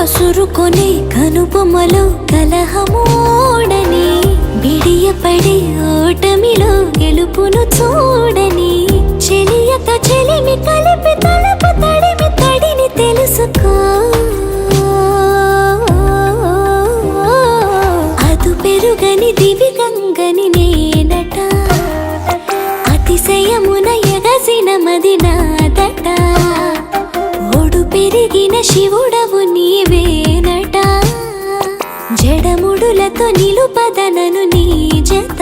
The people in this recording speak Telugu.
కసురుకొనే కనుబొమ్మలో కలహమోడని బిడియపడే ఓటమిలో గెలుపును చూడని చెలియతో చెలిమి కలిపి తలపు తడిమి తడిని తెలుసుకో అదు పెరుగని దివి గంగని నేనట అతిశయమున ఎగసిన మది నాదట ఓడు పెరిగిన శివుడవు నీవేనట జడముడులతో నిలుపదనను నీ జత